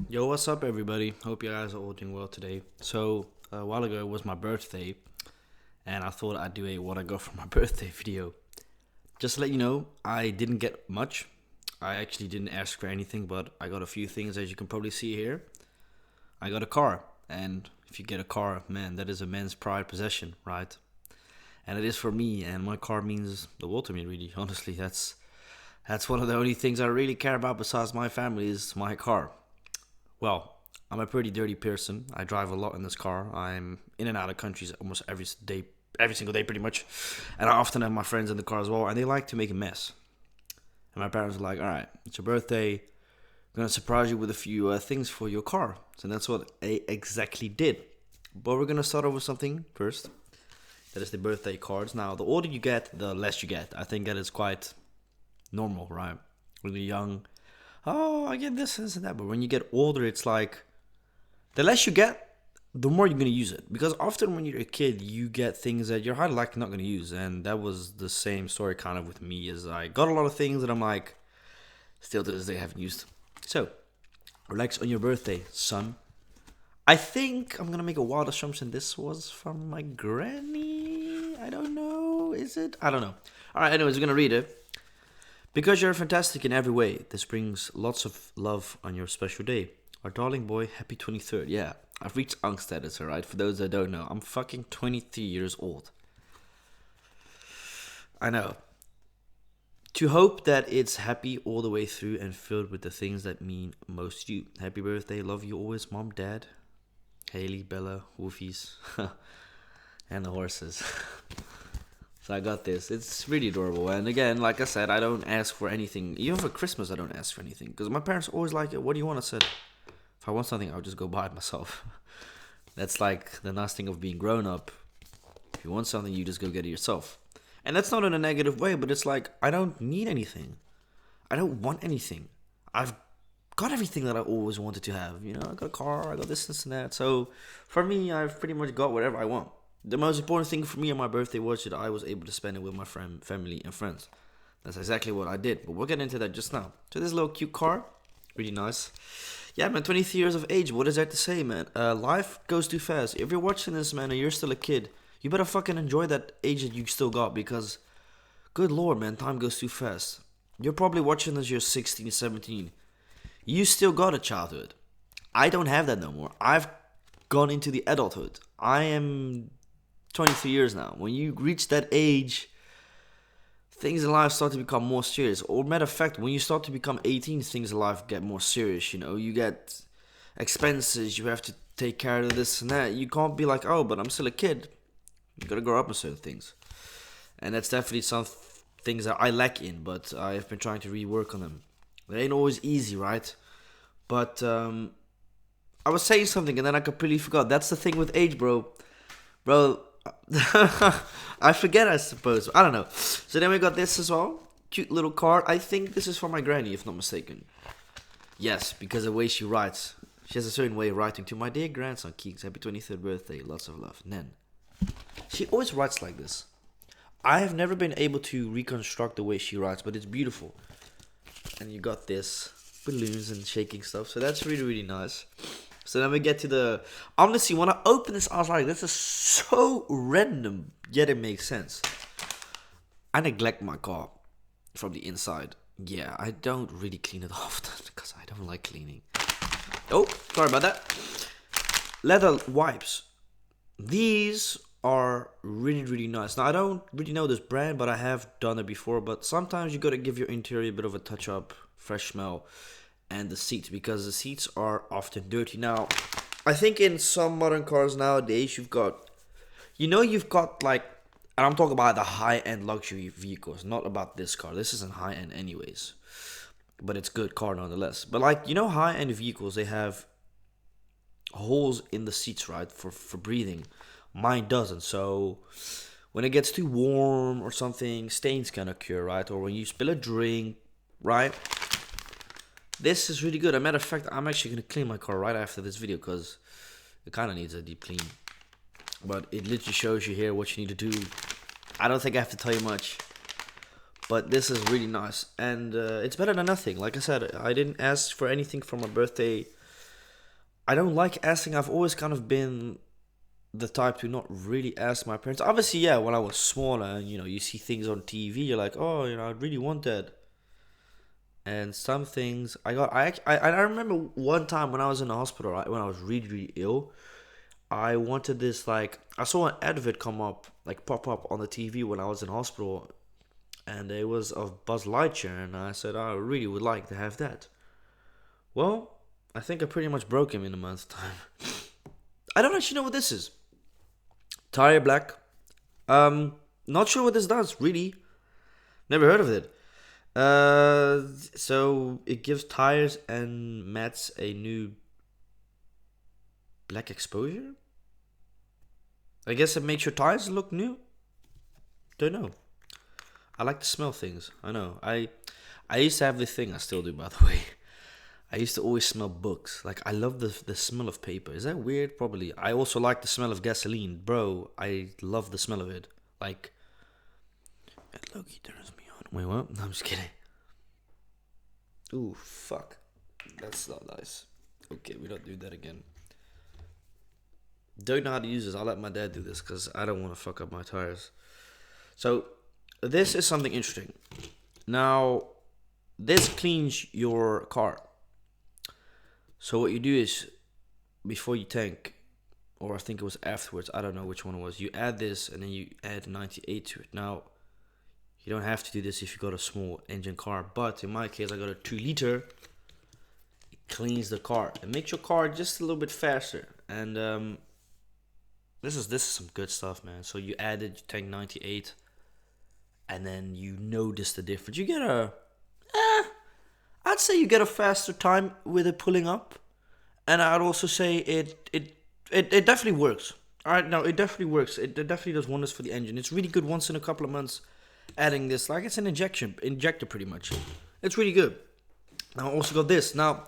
Yo, what's up, everybody? Hope you guys are all doing well today. So, a while ago it was my birthday, and I thought I'd do a what I got for my birthday video. Just to let you know, I didn't get much. I actually didn't ask for anything, but I got a few things, as you can probably see here. I got a car, and if you get a car, man, that is a man's pride possession, right? And it is for me, and my car means the world to me, really. Honestly, that's one of the only things I really care about besides my family is my car. Well, I'm a pretty dirty person. I drive a lot in this car. I'm in and out of countries almost every single day, pretty much. And I often have my friends in the car as well, and they like to make a mess. And my parents are like, "All right, it's your birthday. I'm gonna surprise you with a few things for your car." So that's what I exactly did. But we're gonna start off with something first. That is the birthday cards. Now, the older you get, the less you get. I think that is quite normal, right? When you're young, oh, I get this and that. But when you get older, it's like the less you get, the more you're gonna use it. Because often when you're a kid, you get things that you're highly likely not gonna use, and that was the same story kind of with me. Is I got a lot of things that I'm like, still to this day haven't used. So, relax on your birthday, son. I think I'm gonna make a wild assumption. This was from my granny. I don't know. Is it? I don't know. All right. Anyways, we're gonna read it. Because you're fantastic in every way, this brings lots of love on your special day. Our darling boy, happy 23rd. Yeah, I've reached Unk status, alright? For those that don't know, I'm fucking 23 years old. I know. To hope that it's happy all the way through and filled with the things that mean most to you. Happy birthday, love you always, mom, dad, Haley, Bella, Wolfies, and the horses. So I got this. It's really adorable. And again, like I said, I don't ask for anything. Even for Christmas, I don't ask for anything. Because my parents always like it. What do you want? I said, if I want something, I'll just go buy it myself. That's like the nice thing of being grown up. If you want something, you just go get it yourself. And that's not in a negative way, but it's like, I don't need anything. I don't want anything. I've got everything that I always wanted to have. You know, I got a car, I got this and that. So for me, I've pretty much got whatever I want. The most important thing for me on my birthday was that I was able to spend it with my family, and friends. That's exactly what I did. But we'll get into that just now. So this little cute car, really nice. Yeah, man, 23 years of age. What is there to say, man? Life goes too fast. If you're watching this, man, and you're still a kid, you better fucking enjoy that age that you still got because, good lord, man, time goes too fast. You're probably watching as you're 16, 17. You still got a childhood. I don't have that no more. I've gone into the adulthood. I am 23 years now. When you reach that age, things in life start to become more serious. Or matter of fact, when you start to become 18, things in life get more serious. You know, you get expenses. You have to take care of this and that. You can't be like, oh, but I'm still a kid. You gotta grow up on certain things, and that's definitely some things that I lack in. But I've been trying to rework on them. It ain't always easy, right? But I was saying something and then I completely forgot. That's the thing with age, bro. Bro, I forget, I suppose. I don't know. So then we got this as well. Cute little card. I think this is for my granny, if not mistaken. Yes, because the way she writes. She has a certain way of writing. To my dear grandson, Keeks, happy 23rd birthday. Lots of love. Nen. She always writes like this. I have never been able to reconstruct the way she writes, but it's beautiful. And you got this. Balloons and shaking stuff. So that's really, really nice. So then we get to the... Honestly, when I opened this, I was like, this is so random, yet it makes sense. I neglect my car from the inside. Yeah, I don't really clean it often because I don't like cleaning. Oh, sorry about that. Leather wipes. These are really, really nice. Now, I don't really know this brand, but I have done it before. But sometimes you got to give your interior a bit of a touch-up, fresh smell. And the seats, because the seats are often dirty. Now, I think in some modern cars nowadays, you've got like, and I'm talking about the high-end luxury vehicles, not about this car. This isn't high-end anyways, but it's good car nonetheless. But like, high-end vehicles, they have holes in the seats, right, for breathing. Mine doesn't, so when it gets too warm or something, stains can occur, right? Or when you spill a drink, right? This is really good. As a matter of fact, I'm actually going to clean my car right after this video because it kind of needs a deep clean. But it literally shows you here what you need to do. I don't think I have to tell you much. But this is really nice. And it's better than nothing. Like I said, I didn't ask for anything for my birthday. I don't like asking. I've always kind of been the type to not really ask my parents. Obviously, yeah, when I was smaller and you see things on TV, you're like, oh, I really want that. And some things I got, I remember one time when I was in the hospital, right, when I was really, really ill, I wanted this, like, I saw an advert come up, like pop up on the TV when I was in hospital, and it was of Buzz Lightyear, and I said, I really would like to have that. Well, I think I pretty much broke him in a month's time. I don't actually know what this is. Tire black. Not sure what this does, really. Never heard of it. So it gives tires and mats a new black exposure. I guess it makes your tires look new. Don't know. I like to smell things. I know. I used to have this thing. I still do, by the way. I used to always smell books. Like, I love the smell of paper. Is that weird? Probably. I also like the smell of gasoline. Bro, I love the smell of it. Like, it low-key turns me on. Wait, what? No, I'm just kidding. Ooh, fuck. That's not nice. Okay, we don't do that again. Don't know how to use this. I'll let my dad do this because I don't want to fuck up my tires. So, this is something interesting. Now, this cleans your car. So what you do is, before you tank, or I think it was afterwards, I don't know which one it was, you add this and then you add 98 to it. Now, you don't have to do this if you got a small engine car, but in my case, I got a 2-liter. It cleans the car. It makes your car just a little bit faster. And this is some good stuff, man. So you added, you tank 98, and then you notice the difference. You get I'd say you get a faster time with it pulling up, and I'd also say it definitely works. All right, no, it definitely works. It definitely does wonders for the engine. It's really good once in a couple of months. Adding this, like it's an injector pretty much. It's really good. Now I also got this. Now,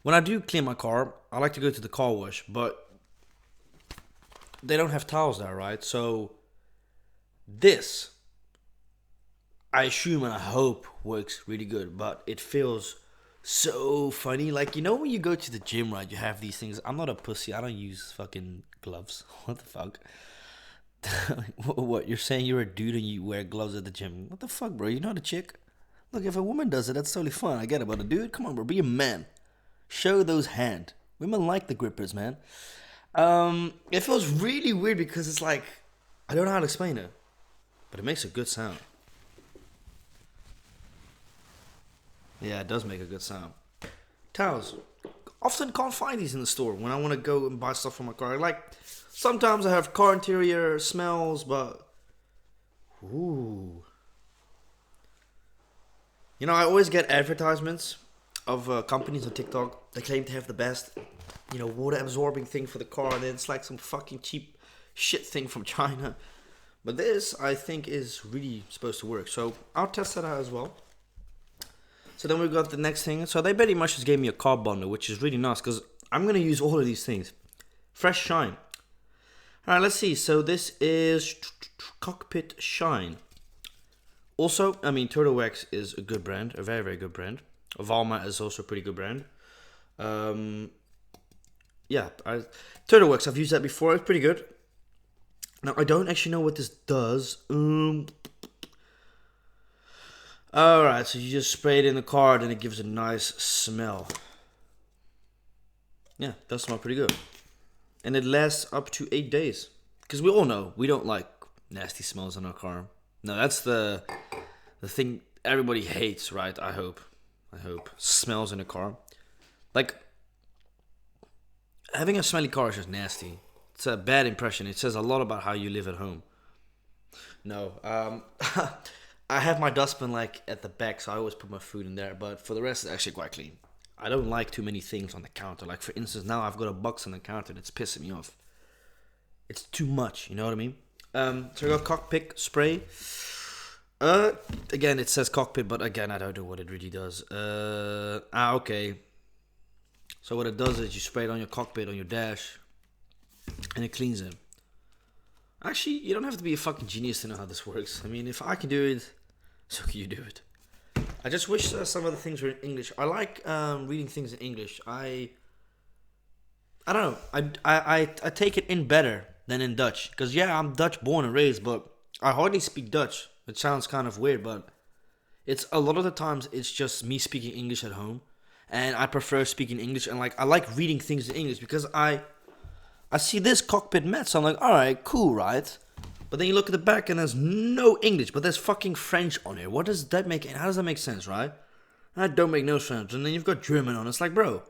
when I do clean my car, I like to go to the car wash, but they don't have towels there, right? So this, I assume and I hope, works really good, but it feels so funny. Like, when you go to the gym, right, you have these things. I'm not a pussy. I don't use fucking gloves. What the fuck? What, you're saying you're a dude and you wear gloves at the gym? What the fuck, bro? You're not a chick? Look, if a woman does it, that's totally fine. I get it, but a dude, come on, bro, be a man. Show those hand. Women like the grippers, man. It feels really weird because it's like, I don't know how to explain it, but it makes a good sound. Yeah, it does make a good sound. Towels. Often can't find these in the store when I want to go and buy stuff for my car. Like, sometimes I have car interior smells, but ooh. I always get advertisements of companies on TikTok that claim to have the best, water absorbing thing for the car, and then it's like some fucking cheap shit thing from China. But this, I think, is really supposed to work. So I'll test that out as well. So then we've got the next thing. So they pretty much just gave me a car bundle, which is really nice because I'm going to use all of these things. Fresh Shine. All right, let's see. So this is Cockpit Shine. Also, I mean, Turtle Wax is a good brand, a very, very good brand. Valma is also a pretty good brand. Turtle Wax, I've used that before. It's pretty good. Now, I don't actually know what this does. Alright, so you just spray it in the car, and it gives a nice smell. Yeah, does smell pretty good. And it lasts up to 8 days. Because we all know, we don't like nasty smells in our car. No, that's the thing everybody hates, right? I hope. Smells in a car. Like, having a smelly car is just nasty. It's a bad impression. It says a lot about how you live at home. No, I have my dustbin like at the back, so I always put my food in there. But for the rest, it's actually quite clean. I don't like too many things on the counter. Like, for instance, now I've got a box on the counter that's pissing me off. It's too much, you know what I mean? So I got cockpit spray. Again, it says cockpit, but again, I don't know what it really does. Okay. So what it does is you spray it on your cockpit, on your dash, and it cleans it. Actually, you don't have to be a fucking genius to know how this works. I mean, if I can do it, so can you do it. I just wish some of the things were in English. I like reading things in English. I I don't know. I take it in better than in Dutch. Because, yeah, I'm Dutch born and raised, but I hardly speak Dutch. It sounds kind of weird, but it's a lot of the times it's just me speaking English at home. And I prefer speaking English. And, like, I like reading things in English because I see this cockpit mat. So I'm like, all right, cool, right? But then you look at the back and there's no English, but there's fucking French on it. What does that make? How does that make sense, right? That don't make no sense. And then you've got German on. It's like, bro,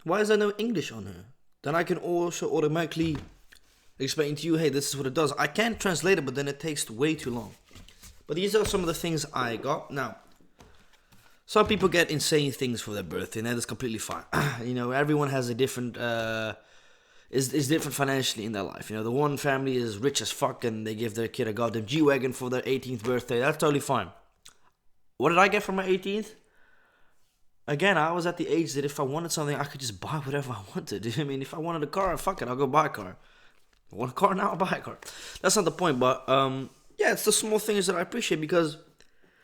why is there no English on here? Then I can also automatically explain to you, hey, this is what it does. I can translate it, but then it takes way too long. But these are some of the things I got. Now, some people get insane things for their birthday, and that is completely fine. You know, everyone has a different, is different financially in their life. You know, the one family is rich as fuck, and they give their kid a goddamn G-Wagon for their 18th birthday. That's totally fine. What did I get for my 18th? Again, I was at the age that if I wanted something, I could just buy whatever I wanted. I mean, if I wanted a car, fuck it, I'll go buy a car. I want a car now, I'll buy a car. That's not the point, but yeah, it's the small things that I appreciate because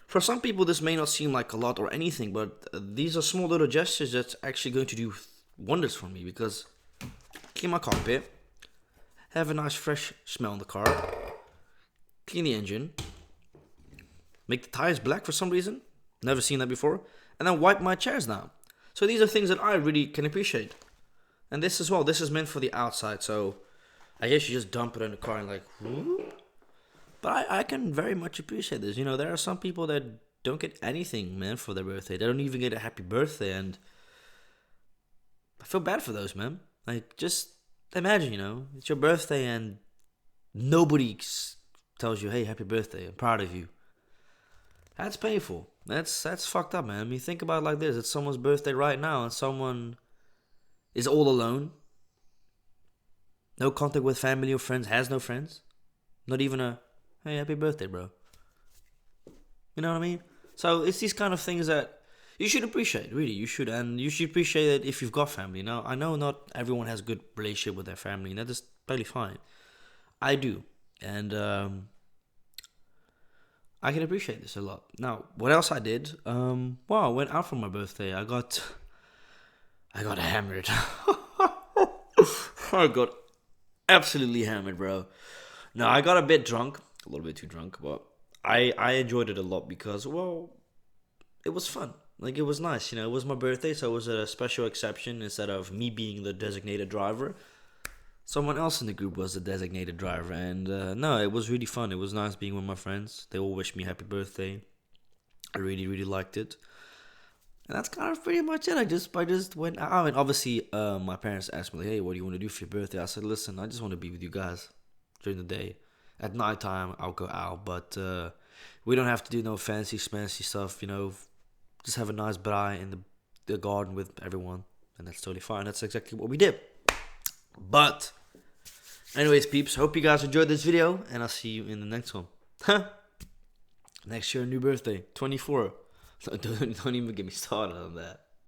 for some people this may not seem like a lot or anything, but these are small little gestures that's actually going to do wonders for me because clean my cockpit, have a nice fresh smell in the car, clean the engine, make the tires black for some reason, never seen that before, and then wipe my chairs down. So these are things that I really can appreciate. And this as well, this is meant for the outside, so I guess you just dump it in the car and like, whoop. But I can very much appreciate this. You know, there are some people that don't get anything, man, for their birthday. They don't even get a happy birthday, and I feel bad for those, man. Like, just imagine, you know, it's your birthday and nobody tells you, hey, happy birthday, I'm proud of you. That's painful. That's fucked up, man. I mean, think about it like this. It's someone's birthday right now and someone is all alone. No contact with family or friends, has no friends. Not even a, hey, happy birthday, bro. You know what I mean? So it's these kind of things that you should appreciate, really. You should. And you should appreciate it if you've got family. Now, I know not everyone has a good relationship with their family, and that is totally fine. I do. And I can appreciate this a lot. Now, what else I did? Well, I went out for my birthday. I got hammered. I got absolutely hammered, bro. No, I got a bit drunk, a little bit too drunk, but I enjoyed it a lot because, well, it was fun. Like, it was nice, you know. It was my birthday, so it was a special exception. Instead of me being the designated driver, someone else in the group was the designated driver, and no, it was really fun. It was nice being with my friends. They all wished me happy birthday. I really, really liked it. And that's kind of pretty much it. I just went out. I mean, obviously, my parents asked me, like, hey, what do you want to do for your birthday? I said, listen, I just want to be with you guys during the day. At nighttime, I'll go out, but we don't have to do no fancy stuff, you know. Just have a nice braai in the garden with everyone, and that's totally fine. That's exactly what we did. But anyways, peeps, hope you guys enjoyed this video, and I'll see you in the next one. Next year, new birthday, 24. Don't even get me started on that.